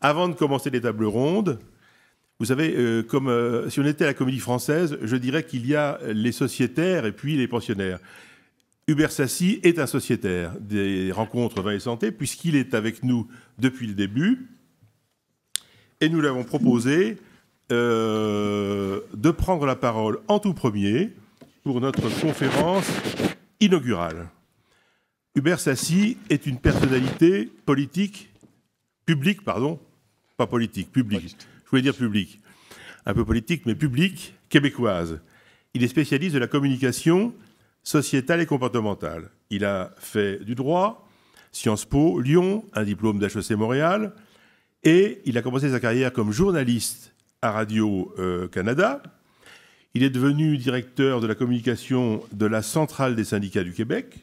avant de commencer les tables rondes, vous savez, si on était à la Comédie Française, je dirais qu'il y a les sociétaires et puis les pensionnaires. Hubert Sassy est un sociétaire des rencontres Vin et Santé, puisqu'il est avec nous depuis le début. Et nous l'avons proposé de prendre la parole en tout premier pour notre conférence inaugurale. Hubert Sassy est une personnalité publique, pas politique, publique. Je voulais dire publique. Un peu politique, mais publique, québécoise. Il est spécialiste de la communication sociétale et comportementale. Il a fait du droit, Sciences Po, Lyon, un diplôme d'HEC Montréal, et il a commencé sa carrière comme journaliste à Radio-Canada. Il est devenu directeur de la communication de la Centrale des syndicats du Québec.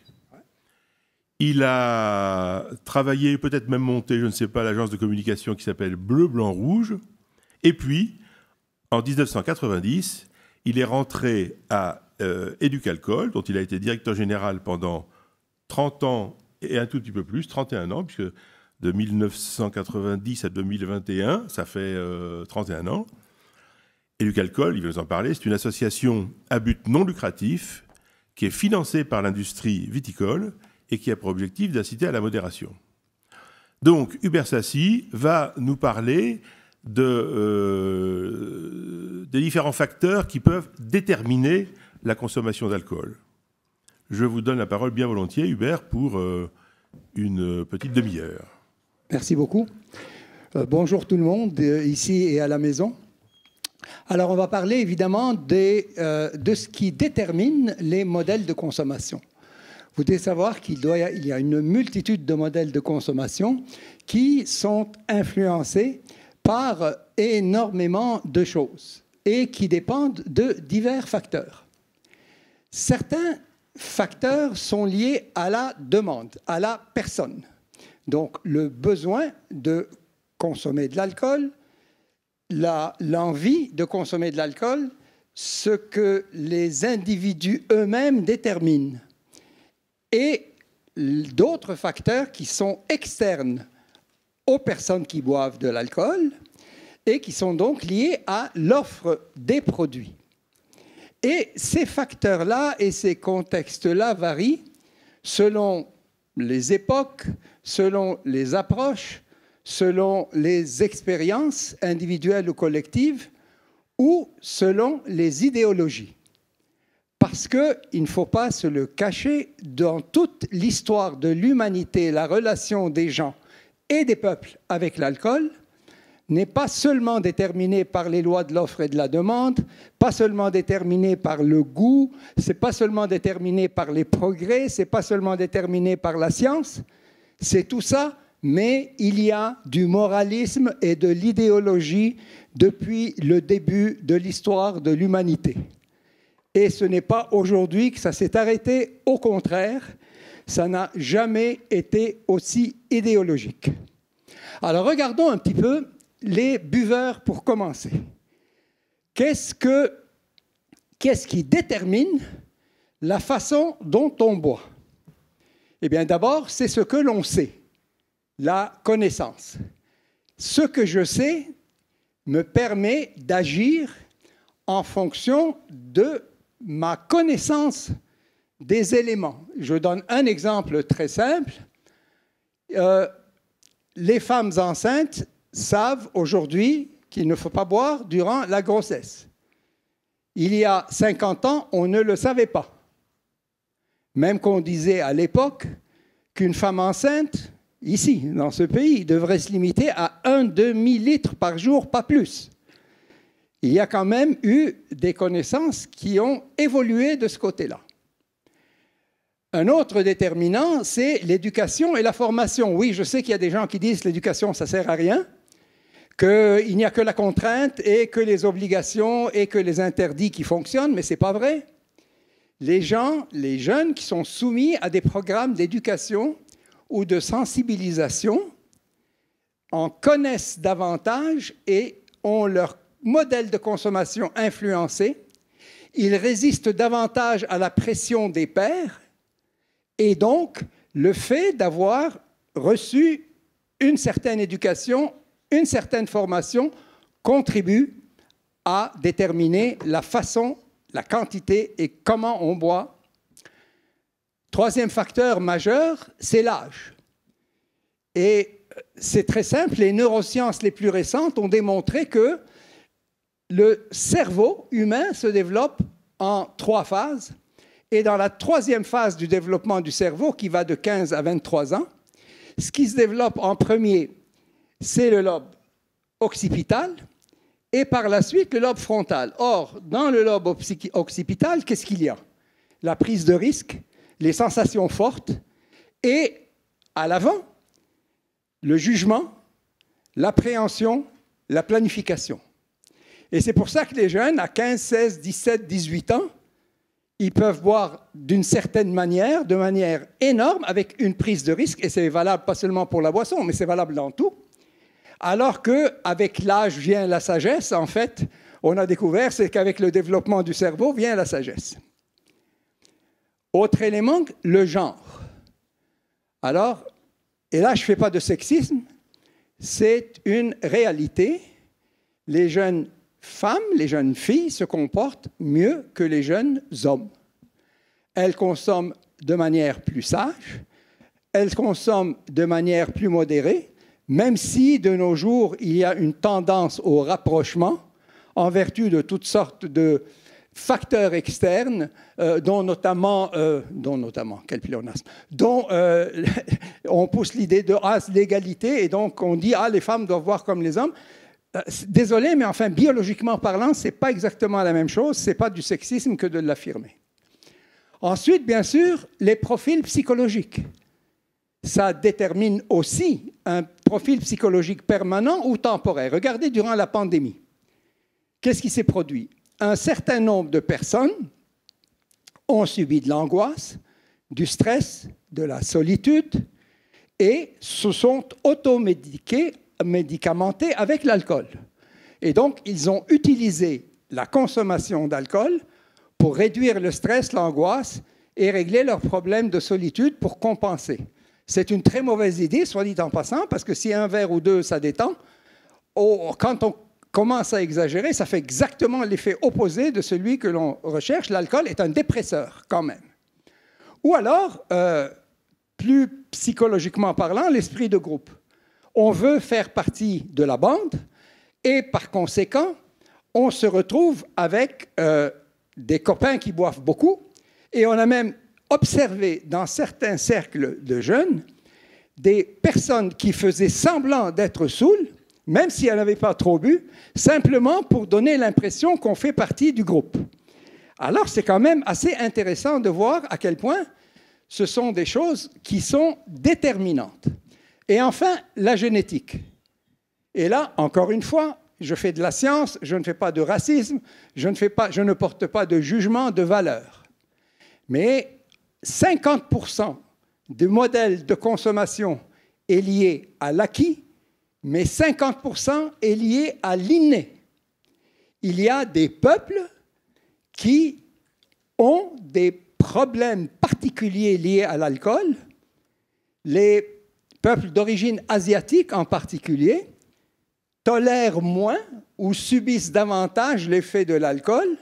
Il a travaillé, peut-être même monté, je ne sais pas, l'agence de communication qui s'appelle Bleu, Blanc, Rouge. Et puis, en 1990, il est rentré à Éducalcool, dont il a été directeur général pendant 30 ans et un tout petit peu plus, 31 ans, puisque de 1990 à 2021, ça fait 31 ans. Éducalcool, il va nous en parler, c'est une association à but non lucratif qui est financée par l'industrie viticole et qui a pour objectif d'inciter à la modération. Donc, Hubert Sassy va nous parler des différents facteurs qui peuvent déterminer la consommation d'alcool. Je vous donne la parole bien volontiers, Hubert, pour une petite demi-heure. Merci beaucoup. Bonjour tout le monde, ici et à la maison. Alors, on va parler évidemment de ce qui détermine les modèles de consommation. Vous devez savoir qu'il y a une multitude de modèles de consommation qui sont influencés par énormément de choses et qui dépendent de divers facteurs. Certains facteurs sont liés à la demande, à la personne. Donc, le besoin de consommer de l'alcool, l'envie de consommer de l'alcool, ce que les individus eux-mêmes déterminent. Et d'autres facteurs qui sont externes aux personnes qui boivent de l'alcool et qui sont donc liés à l'offre des produits. Et ces facteurs-là et ces contextes-là varient selon les époques, selon les approches, selon les expériences individuelles ou collectives ou selon les idéologies. Parce qu'il ne faut pas se le cacher, dans toute l'histoire de l'humanité, la relation des gens et des peuples avec l'alcool n'est pas seulement déterminée par les lois de l'offre et de la demande, pas seulement déterminée par le goût, c'est pas seulement déterminé par les progrès, c'est pas seulement déterminé par la science, c'est tout ça, mais il y a du moralisme et de l'idéologie depuis le début de l'histoire de l'humanité. Et ce n'est pas aujourd'hui que ça s'est arrêté, au contraire, ça n'a jamais été aussi idéologique. Alors regardons un petit peu les buveurs pour commencer. Qu'est-ce qui détermine la façon dont on boit? Eh bien d'abord, c'est ce que l'on sait, la connaissance. Ce que je sais me permet d'agir en fonction de ma connaissance des éléments. Je donne un exemple très simple. Les femmes enceintes savent aujourd'hui qu'il ne faut pas boire durant la grossesse. Il y a 50 ans, on ne le savait pas. Même qu'on disait à l'époque qu'une femme enceinte, ici, dans ce pays, devrait se limiter à 1 demi-litre par jour, pas plus. Il y a quand même eu des connaissances qui ont évolué de ce côté-là. Un autre déterminant, c'est l'éducation et la formation. Oui, je sais qu'il y a des gens qui disent que l'éducation, ça ne sert à rien, qu'il n'y a que la contrainte et que les obligations et que les interdits qui fonctionnent, mais ce n'est pas vrai. Les gens, les jeunes qui sont soumis à des programmes d'éducation ou de sensibilisation en connaissent davantage et ont leur modèle de consommation influencé. Ils résistent davantage à la pression des pairs et donc le fait d'avoir reçu une certaine éducation une certaine formation contribue à déterminer la façon, la quantité et comment on boit. Troisième facteur majeur, c'est l'âge. Et c'est très simple, les neurosciences les plus récentes ont démontré que le cerveau humain se développe en 3 phases. Et dans la 3e phase du développement du cerveau, qui va de 15 à 23 ans, ce qui se développe en premier, c'est le lobe occipital et par la suite le lobe frontal. Or, dans le lobe occipital, qu'est-ce qu'il y a? La prise de risque, les sensations fortes et à l'avant, le jugement, l'appréhension, la planification. Et c'est pour ça que les jeunes, à 15, 16, 17, 18 ans, ils peuvent boire d'une certaine manière, de manière énorme, avec une prise de risque, et c'est valable pas seulement pour la boisson, mais c'est valable dans tout. Alors qu'avec l'âge vient la sagesse, en fait, on a découvert, c'est qu'avec le développement du cerveau vient la sagesse. Autre élément, le genre. Alors, et là, je ne fais pas de sexisme, c'est une réalité. Les jeunes femmes, les jeunes filles se comportent mieux que les jeunes hommes. Elles consomment de manière plus sage, elles consomment de manière plus modérée, même si de nos jours, il y a une tendance au rapprochement en vertu de toutes sortes de facteurs externes, dont notamment, quel pléonasme, dont on pousse l'idée de l'égalité, et donc on dit les femmes doivent voir comme les hommes. Désolé, mais enfin, biologiquement parlant, ce n'est pas exactement la même chose, ce n'est pas du sexisme que de l'affirmer. Ensuite, bien sûr, les profils psychologiques. Ça détermine aussi un profil psychologique permanent ou temporaire. Regardez durant la pandémie. Qu'est-ce qui s'est produit? Un certain nombre de personnes ont subi de l'angoisse, du stress, de la solitude et se sont médicamentés avec l'alcool. Et donc, ils ont utilisé la consommation d'alcool pour réduire le stress, l'angoisse et régler leurs problèmes de solitude pour compenser. C'est une très mauvaise idée, soit dit en passant, parce que si un verre ou deux, ça détend, quand on commence à exagérer, ça fait exactement l'effet opposé de celui que l'on recherche. L'alcool est un dépresseur, quand même. Ou alors, plus psychologiquement parlant, l'esprit de groupe. On veut faire partie de la bande et par conséquent, on se retrouve avec des copains qui boivent beaucoup et on a même observé dans certains cercles de jeunes des personnes qui faisaient semblant d'être saoules, même si elles n'avaient pas trop bu, simplement pour donner l'impression qu'on fait partie du groupe. Alors c'est quand même assez intéressant de voir à quel point ce sont des choses qui sont déterminantes. Et enfin, la génétique. Et là, encore une fois, je fais de la science, je ne fais pas de racisme, je ne porte pas de jugement de valeur. Mais 50% du modèle de consommation est lié à l'acquis, mais 50% est lié à l'inné. Il y a des peuples qui ont des problèmes particuliers liés à l'alcool. Les peuples d'origine asiatique en particulier tolèrent moins ou subissent davantage l'effet de l'alcool.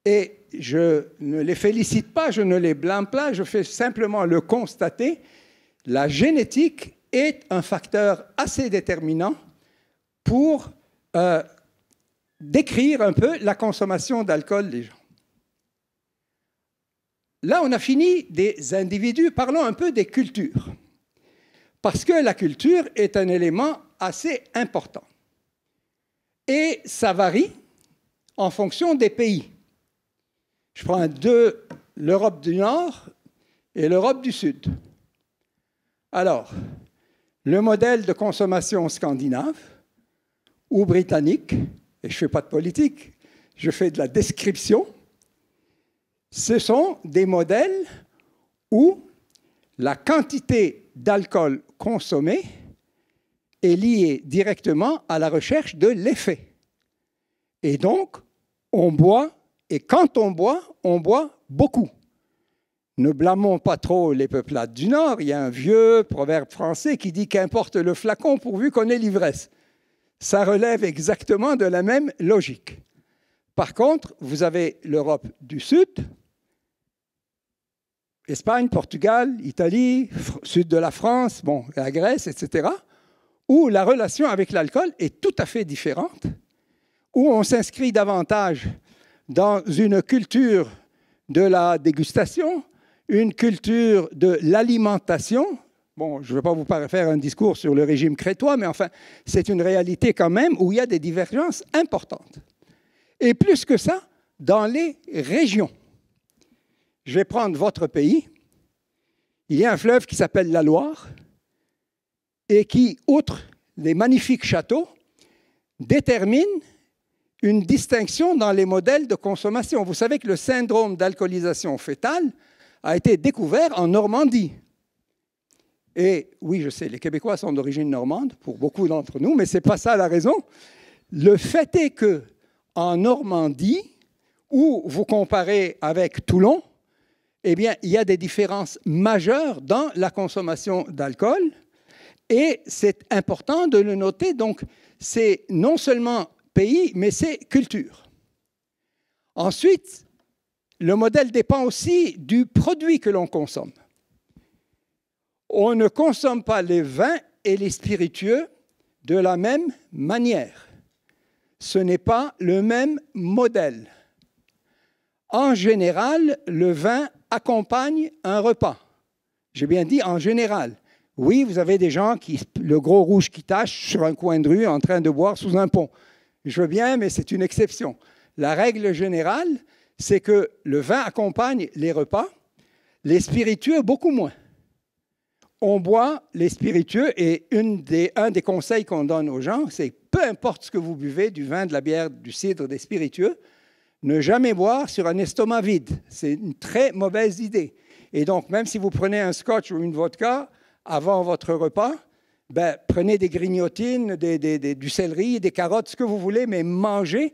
Et je ne les félicite pas, je ne les blâme pas, je fais simplement le constater. La génétique est un facteur assez déterminant pour décrire un peu la consommation d'alcool des gens. Là, on a fini des individus, parlons un peu des cultures. Parce que la culture est un élément assez important. Et ça varie en fonction des pays. Je prends l'Europe du Nord et l'Europe du Sud. Alors, le modèle de consommation scandinave ou britannique, et je ne fais pas de politique, je fais de la description, ce sont des modèles où la quantité d'alcool consommé est liée directement à la recherche de l'effet. Et donc, on boit, et quand on boit beaucoup. Ne blâmons pas trop les peuplades du Nord. Il y a un vieux proverbe français qui dit « qu'importe le flacon pourvu qu'on ait l'ivresse ». Ça relève exactement de la même logique. Par contre, vous avez l'Europe du Sud, Espagne, Portugal, Italie, sud de la France, bon, la Grèce, etc., où la relation avec l'alcool est tout à fait différente, où on s'inscrit davantage dans une culture de la dégustation, une culture de l'alimentation. Bon, je ne vais pas vous faire un discours sur le régime crétois, mais enfin, c'est une réalité quand même où il y a des divergences importantes. Et plus que ça, dans les régions. Je vais prendre votre pays. Il y a un fleuve qui s'appelle la Loire et qui, outre les magnifiques châteaux, détermine une distinction dans les modèles de consommation. Vous savez que le syndrome d'alcoolisation fœtale a été découvert en Normandie. Et oui, je sais, les Québécois sont d'origine normande, pour beaucoup d'entre nous, mais ce n'est pas ça la raison. Le fait est qu'en Normandie, où vous comparez avec Toulon, eh bien, il y a des différences majeures dans la consommation d'alcool. Et c'est important de le noter. Donc, c'est non seulement pays, mais c'est culture. Ensuite, le modèle dépend aussi du produit que l'on consomme. On ne consomme pas les vins et les spiritueux de la même manière. Ce n'est pas le même modèle. En général, le vin accompagne un repas. J'ai bien dit en général. Oui, vous avez des gens qui, le gros rouge qui tache sur un coin de rue en train de boire sous un pont. Je veux bien, mais c'est une exception. La règle générale, c'est que le vin accompagne les repas, les spiritueux beaucoup moins. On boit les spiritueux et un des conseils qu'on donne aux gens, c'est peu importe ce que vous buvez, du vin, de la bière, du cidre, des spiritueux, ne jamais boire sur un estomac vide. C'est une très mauvaise idée. Et donc, même si vous prenez un scotch ou une vodka avant votre repas, ben, prenez des grignotines, du céleri, des carottes, ce que vous voulez, mais mangez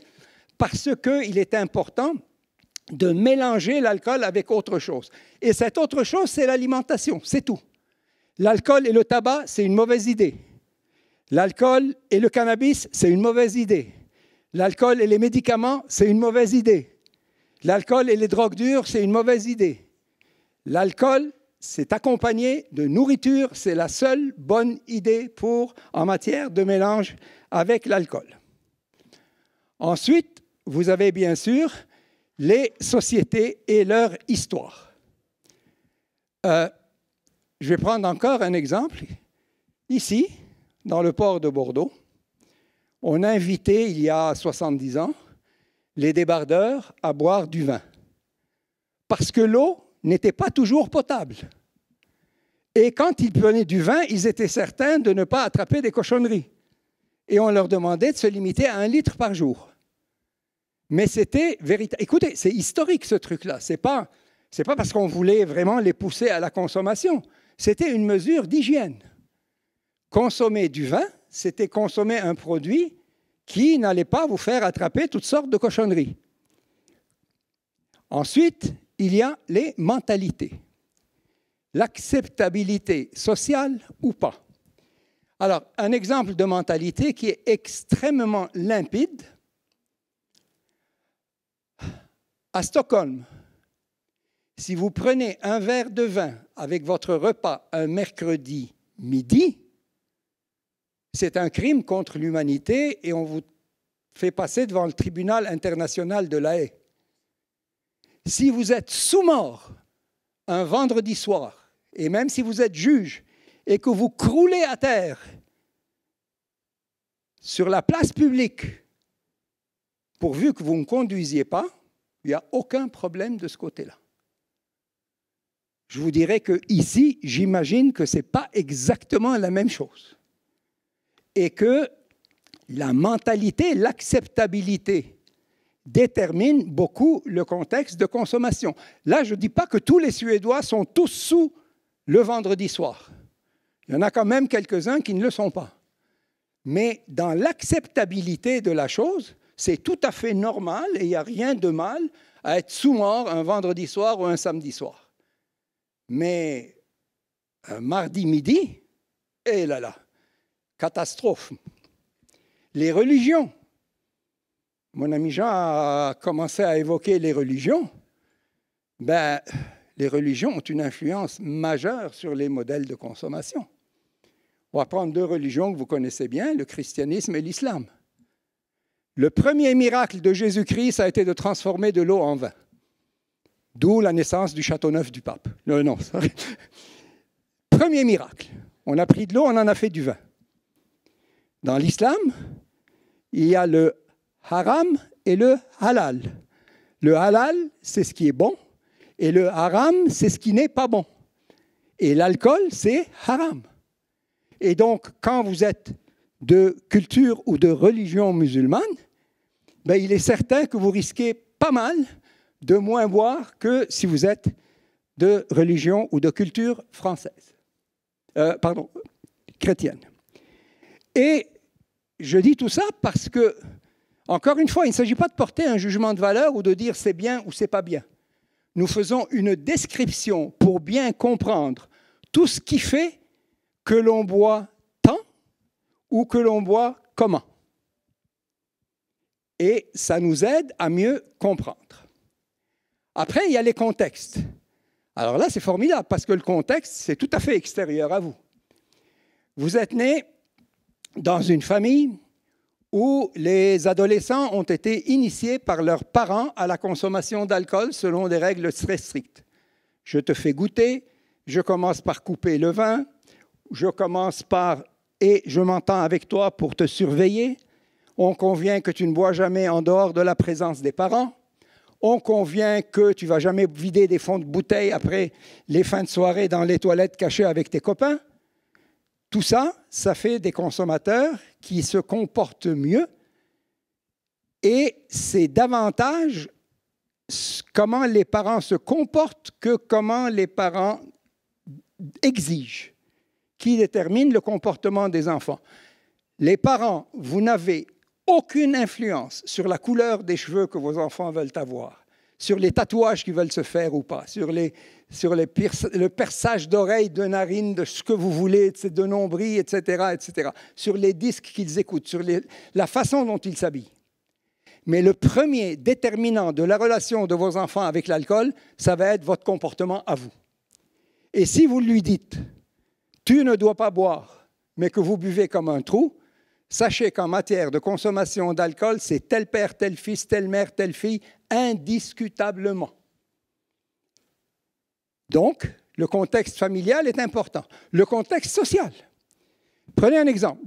parce qu'il est important de mélanger l'alcool avec autre chose. Et cette autre chose, c'est l'alimentation, c'est tout. L'alcool et le tabac, c'est une mauvaise idée. L'alcool et le cannabis, c'est une mauvaise idée. L'alcool et les médicaments, c'est une mauvaise idée. L'alcool et les drogues dures, c'est une mauvaise idée. L'alcool, c'est accompagné de nourriture, c'est la seule bonne idée en matière de mélange avec l'alcool. Ensuite, vous avez bien sûr les sociétés et leur histoire. Je vais prendre encore un exemple. Ici, dans le port de Bordeaux, on a invité, il y a 70 ans, les débardeurs à boire du vin. Parce que l'eau n'était pas toujours potable. Et quand ils prenaient du vin, ils étaient certains de ne pas attraper des cochonneries. Et on leur demandait de se limiter à 1 litre par jour. Mais c'était véritable. Écoutez, c'est historique ce truc-là. C'est pas parce qu'on voulait vraiment les pousser à la consommation. C'était une mesure d'hygiène. Consommer du vin, c'était consommer un produit qui n'allait pas vous faire attraper toutes sortes de cochonneries. Ensuite, il y a les mentalités. L'acceptabilité sociale ou pas. Alors, un exemple de mentalité qui est extrêmement limpide. À Stockholm, si vous prenez un verre de vin avec votre repas un mercredi midi, c'est un crime contre l'humanité et on vous fait passer devant le tribunal international de La Haye. Si vous êtes sous-mort un vendredi soir, et même si vous êtes juge, et que vous croulez à terre sur la place publique, pourvu que vous ne conduisiez pas, il n'y a aucun problème de ce côté-là. Je vous dirais qu'ici, j'imagine que ce n'est pas exactement la même chose. Et que la mentalité, l'acceptabilité détermine beaucoup le contexte de consommation. Là, je ne dis pas que tous les Suédois sont tous sous le vendredi soir. Il y en a quand même quelques-uns qui ne le sont pas. Mais dans l'acceptabilité de la chose, c'est tout à fait normal et il n'y a rien de mal à être sous-mort un vendredi soir ou un samedi soir. Mais un mardi midi, eh là là, catastrophe. Les religions. Mon ami Jean a commencé à évoquer les religions. Ben, les religions ont une influence majeure sur les modèles de consommation. On va prendre deux religions que vous connaissez bien, le christianisme et l'islam. Le premier miracle de Jésus-Christ a été de transformer de l'eau en vin. D'où la naissance du Châteauneuf du pape. Non, sorry. Premier miracle. On a pris de l'eau, on en a fait du vin. Dans l'islam, il y a le haram et le halal. Le halal, c'est ce qui est bon, et le haram, c'est ce qui n'est pas bon. Et l'alcool, c'est haram. Et donc, quand vous êtes de culture ou de religion musulmane, ben, il est certain que vous risquez pas mal de moins boire que si vous êtes de religion ou de culture française. Chrétienne. Et je dis tout ça parce que, encore une fois, il ne s'agit pas de porter un jugement de valeur ou de dire c'est bien ou c'est pas bien. Nous faisons une description pour bien comprendre tout ce qui fait que l'on boit tant ou que l'on boit comment. Et ça nous aide à mieux comprendre. Après, il y a les contextes. Alors là, c'est formidable parce que le contexte, c'est tout à fait extérieur à vous. Vous êtes né dans une famille où les adolescents ont été initiés par leurs parents à la consommation d'alcool selon des règles très strictes. Je te fais goûter, je commence par couper le vin, je commence par « et je m'entends avec toi pour te surveiller ». On convient que tu ne bois jamais en dehors de la présence des parents. On convient que tu ne vas jamais vider des fonds de bouteille après les fins de soirée dans les toilettes cachées avec tes copains. Tout ça, ça fait des consommateurs qui se comportent mieux et c'est davantage comment les parents se comportent que comment les parents exigent qui détermine le comportement des enfants. Les parents, vous n'avez aucune influence sur la couleur des cheveux que vos enfants veulent avoir, sur les tatouages qu'ils veulent se faire ou pas, sur le perçage d'oreilles, de narines, de ce que vous voulez, de nombril, etc., sur les disques qu'ils écoutent, sur la façon dont ils s'habillent. Mais le premier déterminant de la relation de vos enfants avec l'alcool, ça va être votre comportement à vous. Et si vous lui dites « tu ne dois pas boire », mais que vous buvez comme un trou, sachez qu'en matière de consommation d'alcool, c'est tel père, tel fils, telle mère, telle fille, indiscutablement. Donc, le contexte familial est important. Le contexte social. Prenez un exemple.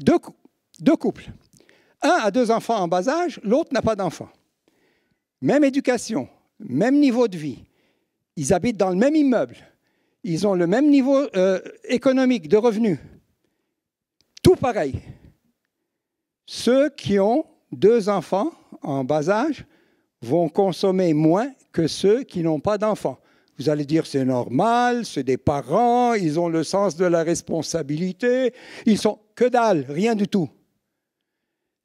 Deux couples. Un a 2 enfants en bas âge, l'autre n'a pas d'enfants. Même éducation, même niveau de vie. Ils habitent dans le même immeuble. Ils ont le même niveau économique de revenus. Tout pareil. Ceux qui ont 2 enfants en bas âge vont consommer moins que ceux qui n'ont pas d'enfants. Vous allez dire, c'est normal, c'est des parents, ils ont le sens de la responsabilité, ils sont que dalle, rien du tout.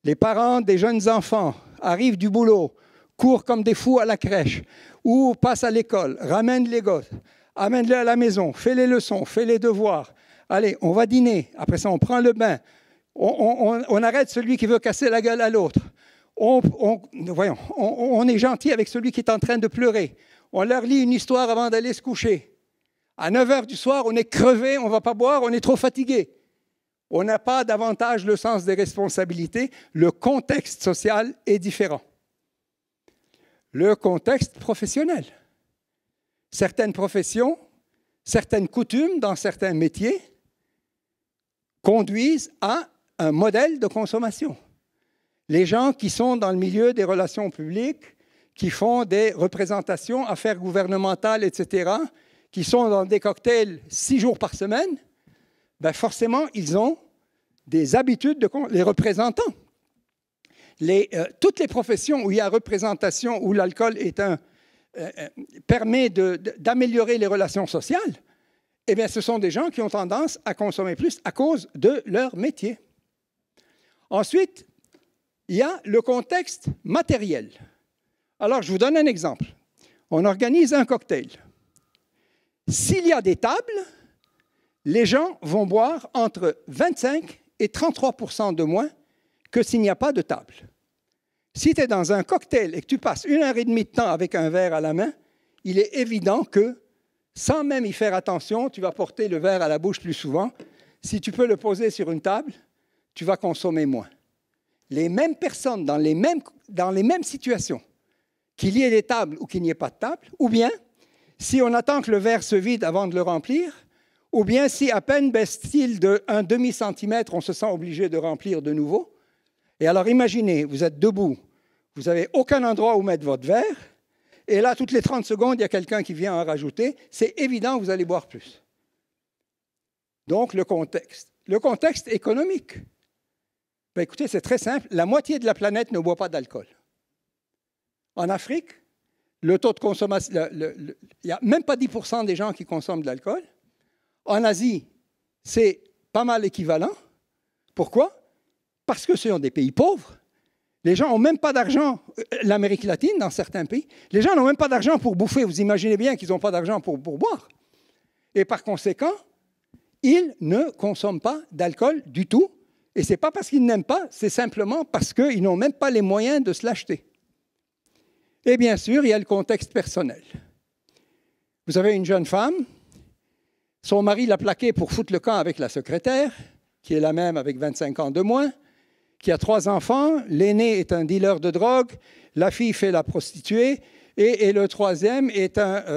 Les parents des jeunes enfants arrivent du boulot, courent comme des fous à la crèche, ou passent à l'école, ramènent les gosses, amène-les à la maison, fais les leçons, fais les devoirs. Allez, on va dîner, après ça on prend le bain. On arrête celui qui veut casser la gueule à l'autre. On est gentil avec celui qui est en train de pleurer. On leur lit une histoire avant d'aller se coucher. À 9h du soir, on est crevé, on ne va pas boire, on est trop fatigué. On n'a pas davantage le sens des responsabilités. Le contexte social est différent. Le contexte professionnel. Certaines professions, certaines coutumes dans certains métiers conduisent à un modèle de consommation. Les gens qui sont dans le milieu des relations publiques, qui font des représentations, affaires gouvernementales, etc., qui sont dans des cocktails 6 jours par semaine, ben forcément, ils ont des habitudes les représentants. Toutes les professions où il y a représentation, où l'alcool permet d'améliorer les relations sociales, eh bien, ce sont des gens qui ont tendance à consommer plus à cause de leur métier. Ensuite, il y a le contexte matériel. Alors, je vous donne un exemple. On organise un cocktail. S'il y a des tables, les gens vont boire entre 25 et 33% de moins que s'il n'y a pas de table. Si tu es dans un cocktail et que tu passes 1h30 de temps avec un verre à la main, il est évident que, sans même y faire attention, tu vas porter le verre à la bouche plus souvent. Si tu peux le poser sur une table, tu vas consommer moins. Les mêmes personnes dans les mêmes situations, qu'il y ait des tables ou qu'il n'y ait pas de table, ou bien si on attend que le verre se vide avant de le remplir, ou bien si à peine baisse-t-il d'un demi-centimètre, on se sent obligé de remplir de nouveau. Et alors imaginez, vous êtes debout, vous n'avez aucun endroit où mettre votre verre, et là, toutes les 30 secondes, il y a quelqu'un qui vient en rajouter, c'est évident que vous allez boire plus. Donc, le contexte économique. Ben, écoutez, c'est très simple, la moitié de la planète ne boit pas d'alcool. En Afrique, le taux de consommation, il n'y a même pas 10% des gens qui consomment de l'alcool. En Asie, c'est pas mal équivalent. Pourquoi? Parce que ce sont des pays pauvres. Les gens n'ont même pas d'argent. L'Amérique latine, dans certains pays, les gens n'ont même pas d'argent pour bouffer. Vous imaginez bien qu'ils n'ont pas d'argent pour boire. Et par conséquent, ils ne consomment pas d'alcool du tout. Et ce n'est pas parce qu'ils n'aiment pas, c'est simplement parce qu'ils n'ont même pas les moyens de se l'acheter. Et bien sûr, il y a le contexte personnel. Vous avez une jeune femme, son mari l'a plaquée pour foutre le camp avec la secrétaire, qui est la même avec 25 ans de moins, qui a 3 enfants, l'aîné est un dealer de drogue, la fille fait la prostituée, et le troisième est un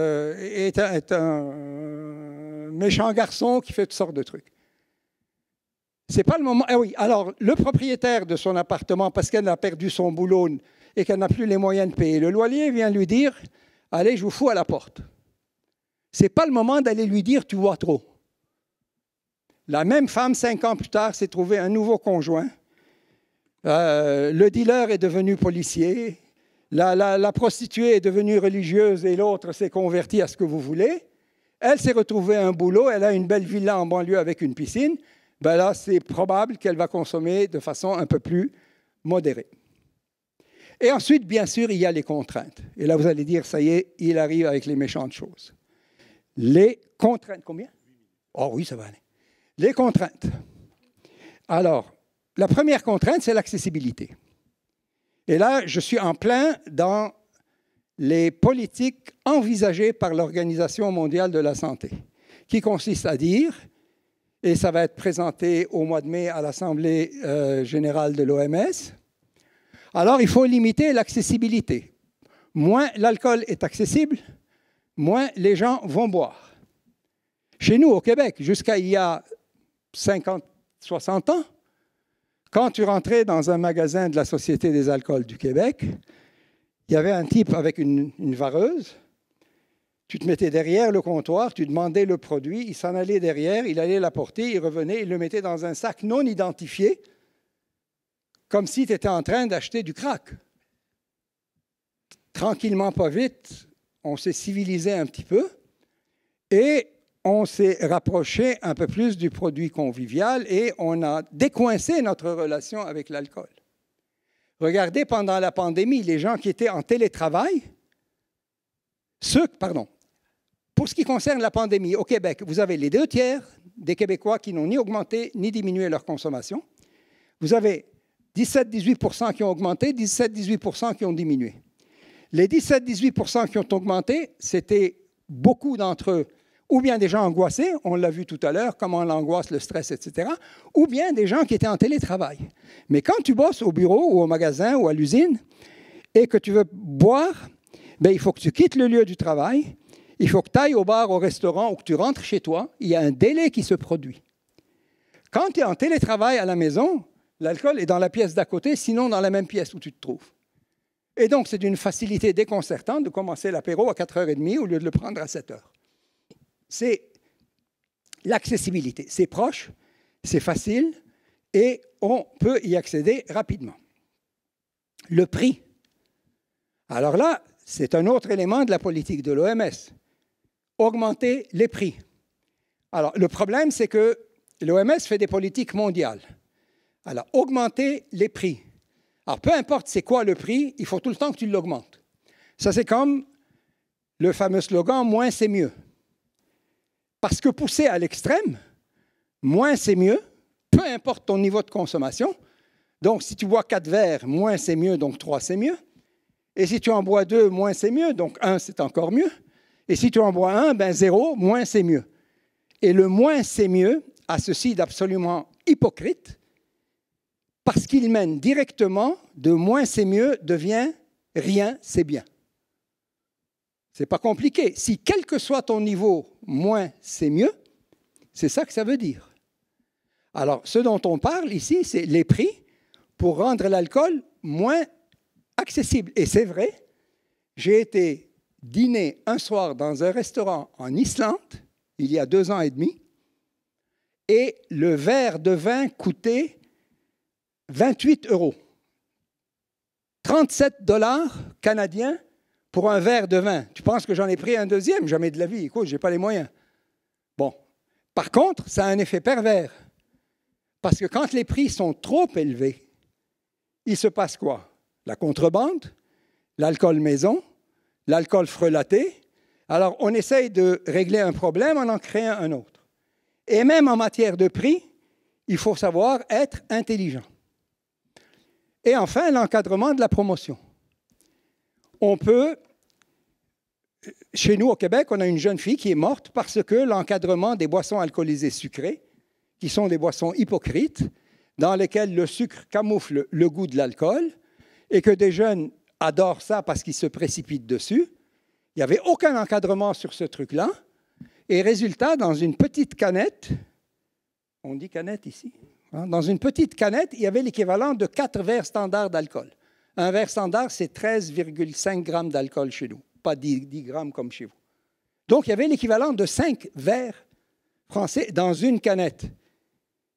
méchant garçon qui fait toutes sortes de trucs. C'est pas le moment. Ah oui, alors le propriétaire de son appartement, parce qu'elle a perdu son boulot et qu'elle n'a plus les moyens de payer le loyer, vient lui dire « Allez, je vous fous à la porte ». Ce n'est pas le moment d'aller lui dire « Tu bois trop ». La même femme, 5 ans plus tard, s'est trouvée un nouveau conjoint. Le dealer est devenu policier. La prostituée est devenue religieuse et l'autre s'est convertie à ce que vous voulez. Elle s'est retrouvée un boulot. Elle a une belle villa en banlieue avec une piscine. Ben là, c'est probable qu'elle va consommer de façon un peu plus modérée. Et ensuite, bien sûr, il y a les contraintes. Et là, vous allez dire, ça y est, il arrive avec les méchantes choses. Les contraintes, combien? Oh oui, ça va aller. Les contraintes. Alors, la première contrainte, c'est l'accessibilité. Et là, je suis en plein dans les politiques envisagées par l'Organisation mondiale de la santé, qui consiste à dire, et ça va être présenté au mois de mai à l'Assemblée générale de l'OMS, alors il faut limiter l'accessibilité. Moins l'alcool est accessible, moins les gens vont boire. Chez nous, au Québec, jusqu'à il y a 50, 60 ans, quand tu rentrais dans un magasin de la Société des alcools du Québec, il y avait un type avec une vareuse. Tu te mettais derrière le comptoir, tu demandais le produit, il s'en allait derrière, il allait l'apporter, il revenait, il le mettait dans un sac non identifié, comme si tu étais en train d'acheter du crack. Tranquillement, pas vite, on s'est civilisé un petit peu et on s'est rapproché un peu plus du produit convivial et on a décoincé notre relation avec l'alcool. Regardez, pendant la pandémie, les gens qui étaient en télétravail, pour ce qui concerne la pandémie, au Québec, vous avez les 2/3 des Québécois qui n'ont ni augmenté ni diminué leur consommation. Vous avez 17-18% qui ont augmenté, 17-18% qui ont diminué. Les 17-18% qui ont augmenté, c'était beaucoup d'entre eux, ou bien des gens angoissés, on l'a vu tout à l'heure, comment l'angoisse, le stress, etc., ou bien des gens qui étaient en télétravail. Mais quand tu bosses au bureau ou au magasin ou à l'usine et que tu veux boire, il faut que tu quittes le lieu du travail, il faut que tu ailles au bar, au restaurant ou que tu rentres chez toi, il y a un délai qui se produit. Quand tu es en télétravail à la maison, l'alcool est dans la pièce d'à côté, sinon dans la même pièce où tu te trouves. Et donc, c'est d'une facilité déconcertante de commencer l'apéro à 4h30 au lieu de le prendre à 7h. C'est l'accessibilité. C'est proche, c'est facile et on peut y accéder rapidement. Le prix. Alors là, c'est un autre élément de la politique de l'OMS. Augmenter les prix. Alors, le problème, c'est que l'OMS fait des politiques mondiales. Alors, augmenter les prix. Alors, peu importe c'est quoi le prix, il faut tout le temps que tu l'augmentes. Ça, c'est comme le fameux slogan « moins c'est mieux ». Parce que poussé à l'extrême, moins c'est mieux, peu importe ton niveau de consommation, Donc, si tu bois 4 verres, moins c'est mieux, donc 3 c'est mieux. Et si tu en bois 2, moins c'est mieux, donc 1 c'est encore mieux. Et si tu en bois 1, ben 0, moins c'est mieux. Et le moins c'est mieux a ceci d'absolument hypocrite, parce qu'il mène directement de moins c'est mieux devient rien c'est bien. C'est pas compliqué. Si quel que soit ton niveau, moins c'est mieux, c'est ça que ça veut dire. Alors, ce dont on parle ici, c'est les prix pour rendre l'alcool moins accessible. Et c'est vrai, j'ai été dîner un soir dans un restaurant en Islande, il y a 2 ans et demi, et le verre de vin coûtait 28 €. 37 $ canadiens pour un verre de vin. Tu penses que j'en ai pris un deuxième? Jamais de la vie. Écoute, je n'ai pas les moyens. Bon. Par contre, ça a un effet pervers. Parce que quand les prix sont trop élevés, il se passe quoi? La contrebande, l'alcool maison, l'alcool frelaté. Alors, on essaye de régler un problème en créant un autre. Et même en matière de prix, il faut savoir être intelligent. Et enfin, l'encadrement de la promotion. On peut, chez nous au Québec, on a une jeune fille qui est morte parce que l'encadrement des boissons alcoolisées sucrées, qui sont des boissons hypocrites, dans lesquelles le sucre camoufle le goût de l'alcool, et que des jeunes adorent ça parce qu'ils se précipitent dessus. Il n'y avait aucun encadrement sur ce truc-là. Et résultat, dans une petite canette, on dit canette ici, hein, dans une petite canette, il y avait l'équivalent de 4 verres standards d'alcool. Un verre standard, c'est 13,5 grammes d'alcool chez nous, pas 10 grammes comme chez vous. Donc, il y avait l'équivalent de 5 verres français dans une canette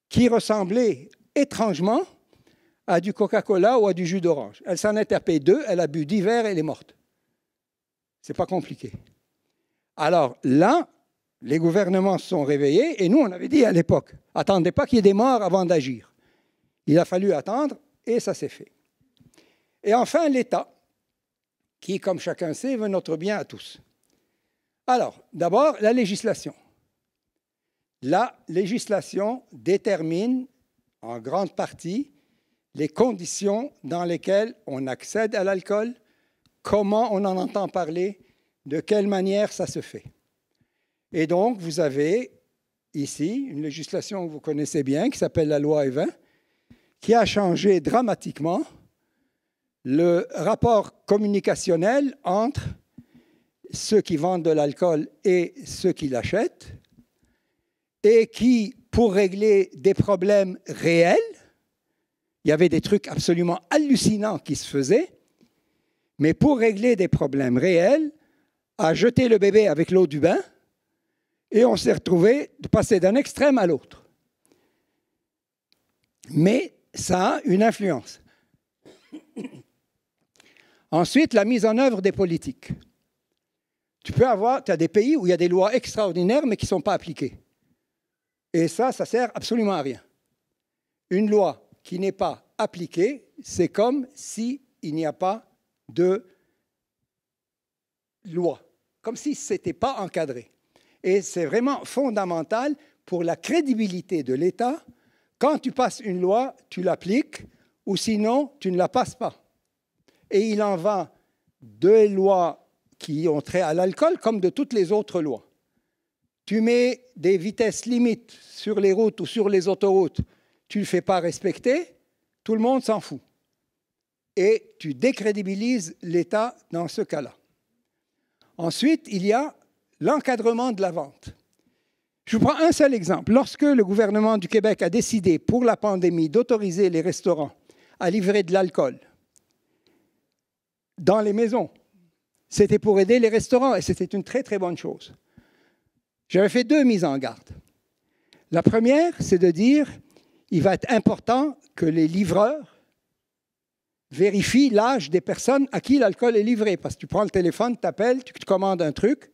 qui ressemblait étrangement à du Coca-Cola ou à du jus d'orange. Elle s'en est tapée 2, elle a bu 10 verres et elle est morte. C'est pas compliqué. Alors là, les gouvernements se sont réveillés et nous, on avait dit à l'époque, attendez pas qu'il y ait des morts avant d'agir. Il a fallu attendre et ça s'est fait. Et enfin, l'État, qui, comme chacun sait, veut notre bien à tous. Alors, d'abord, la législation. La législation détermine en grande partie les conditions dans lesquelles on accède à l'alcool, comment on en entend parler, de quelle manière ça se fait. Et donc, vous avez ici une législation que vous connaissez bien, qui s'appelle la loi Evin, qui a changé dramatiquement le rapport communicationnel entre ceux qui vendent de l'alcool et ceux qui l'achètent, et qui, pour régler des problèmes réels, il y avait des trucs absolument hallucinants qui se faisaient, mais pour régler des problèmes réels, a jeté le bébé avec l'eau du bain et on s'est retrouvé de passer d'un extrême à l'autre. Mais ça a une influence. Ensuite, la mise en œuvre des politiques. Tu as des pays où il y a des lois extraordinaires mais qui ne sont pas appliquées. Et ça sert absolument à rien. Une loi qui n'est pas appliquée, c'est comme s'il n'y a pas de loi, comme si ce n'était pas encadré. Et c'est vraiment fondamental pour la crédibilité de l'État. Quand tu passes une loi, tu l'appliques, ou sinon, tu ne la passes pas. Et il en va de lois qui ont trait à l'alcool comme de toutes les autres lois. Tu mets des vitesses limites sur les routes ou sur les autoroutes, tu ne le fais pas respecter, tout le monde s'en fout. Et tu décrédibilises l'État dans ce cas-là. Ensuite, il y a l'encadrement de la vente. Je vous prends un seul exemple. Lorsque le gouvernement du Québec a décidé, pour la pandémie, d'autoriser les restaurants à livrer de l'alcool dans les maisons, c'était pour aider les restaurants et c'était une très, très bonne chose. J'avais fait 2 mises en garde. La première, c'est de dire il va être important que les livreurs vérifient l'âge des personnes à qui l'alcool est livré. Parce que tu prends le téléphone, tu appelles, tu te commandes un truc.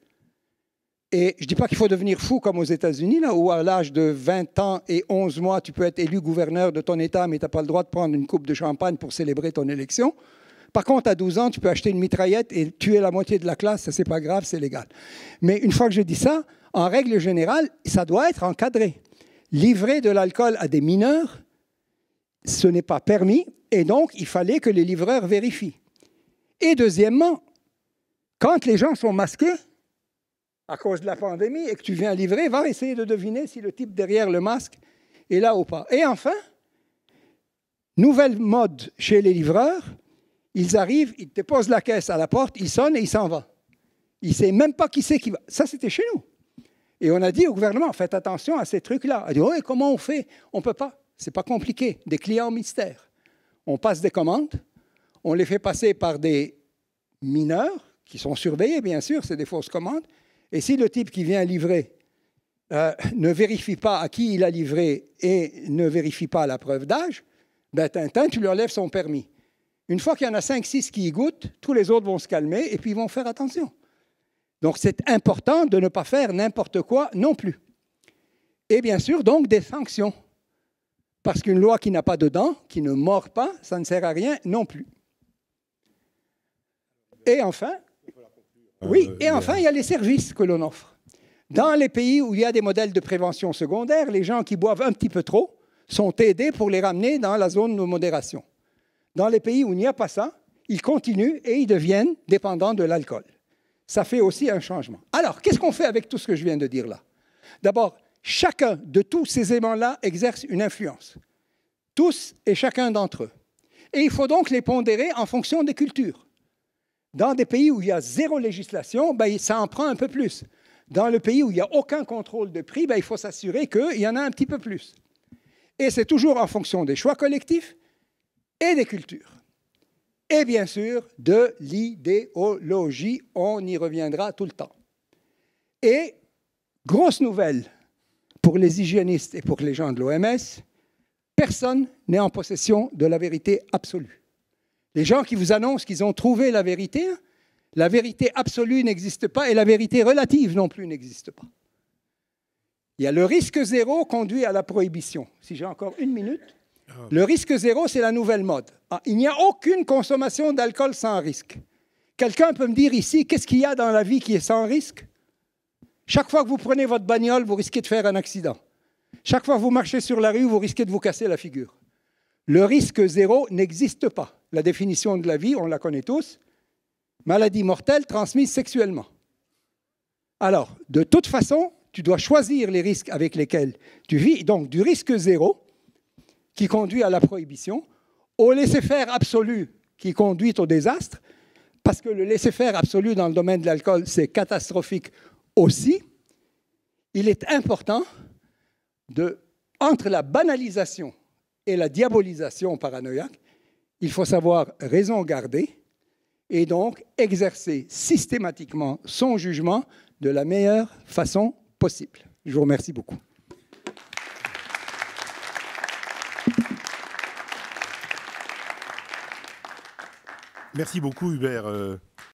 Et je ne dis pas qu'il faut devenir fou comme aux États-Unis, là, où à l'âge de 20 ans et 11 mois, tu peux être élu gouverneur de ton État, mais tu n'as pas le droit de prendre une coupe de champagne pour célébrer ton élection. Par contre, à 12 ans, tu peux acheter une mitraillette et tuer la moitié de la classe, ça, c'est pas grave, c'est légal. Mais une fois que je dis ça, en règle générale, ça doit être encadré. Livrer de l'alcool à des mineurs, ce n'est pas permis, et donc il fallait que les livreurs vérifient. Et deuxièmement, quand les gens sont masqués, à cause de la pandémie, et que tu viens livrer, va essayer de deviner si le type derrière le masque est là ou pas. Et enfin, nouvelle mode chez les livreurs, ils arrivent, ils te posent la caisse à la porte, ils sonnent et ils s'en vont. Il ne sait même pas qui c'est qui va. Ça, c'était chez nous. Et on a dit au gouvernement, faites attention à ces trucs-là. On a dit, oui, comment on fait? On ne peut pas. Ce n'est pas compliqué. Des clients mystères. On passe des commandes, on les fait passer par des mineurs, qui sont surveillés, bien sûr, c'est des fausses commandes. Et si le type qui vient livrer ne vérifie pas à qui il a livré et ne vérifie pas la preuve d'âge, ben Tintin, tu lui enlèves son permis. Une fois qu'il y en a 5-6 qui y goûtent, tous les autres vont se calmer et puis ils vont faire attention. Donc c'est important de ne pas faire n'importe quoi non plus. Et bien sûr, donc, des sanctions. Parce qu'une loi qui n'a pas de dents, qui ne mord pas, ça ne sert à rien non plus. Et enfin, il y a les services que l'on offre. Dans les pays où il y a des modèles de prévention secondaire, les gens qui boivent un petit peu trop sont aidés pour les ramener dans la zone de modération. Dans les pays où il n'y a pas ça, ils continuent et ils deviennent dépendants de l'alcool. Ça fait aussi un changement. Alors, qu'est-ce qu'on fait avec tout ce que je viens de dire là? D'abord, chacun de tous ces éléments-là exerce une influence. Tous et chacun d'entre eux. Et il faut donc les pondérer en fonction des cultures. Dans des pays où il y a zéro législation, ben, ça en prend un peu plus. Dans le pays où il n'y a aucun contrôle de prix, ben, il faut s'assurer qu'il y en a un petit peu plus. Et c'est toujours en fonction des choix collectifs et des cultures. Et bien sûr, de l'idéologie, on y reviendra tout le temps. Et, grosse nouvelle pour les hygiénistes et pour les gens de l'OMS, personne n'est en possession de la vérité absolue. Les gens qui vous annoncent qu'ils ont trouvé la vérité absolue n'existe pas et la vérité relative non plus n'existe pas. Il y a le risque zéro conduit à la prohibition. Si j'ai encore une minute, le risque zéro, c'est la nouvelle mode. Il n'y a aucune consommation d'alcool sans risque. Quelqu'un peut me dire ici, qu'est-ce qu'il y a dans la vie qui est sans risque? Chaque fois que vous prenez votre bagnole, vous risquez de faire un accident. Chaque fois que vous marchez sur la rue, vous risquez de vous casser la figure. Le risque zéro n'existe pas. La définition de la vie, on la connaît tous. Maladie mortelle transmise sexuellement. Alors, de toute façon, tu dois choisir les risques avec lesquels tu vis. Donc, du risque zéro, qui conduit à la prohibition, au laisser-faire absolu, qui conduit au désastre, parce que le laisser-faire absolu dans le domaine de l'alcool, c'est catastrophique aussi. Il est important, entre la banalisation et la diabolisation paranoïaque, il faut savoir raison garder et donc exercer systématiquement son jugement de la meilleure façon possible. Je vous remercie beaucoup. Merci beaucoup, Hubert.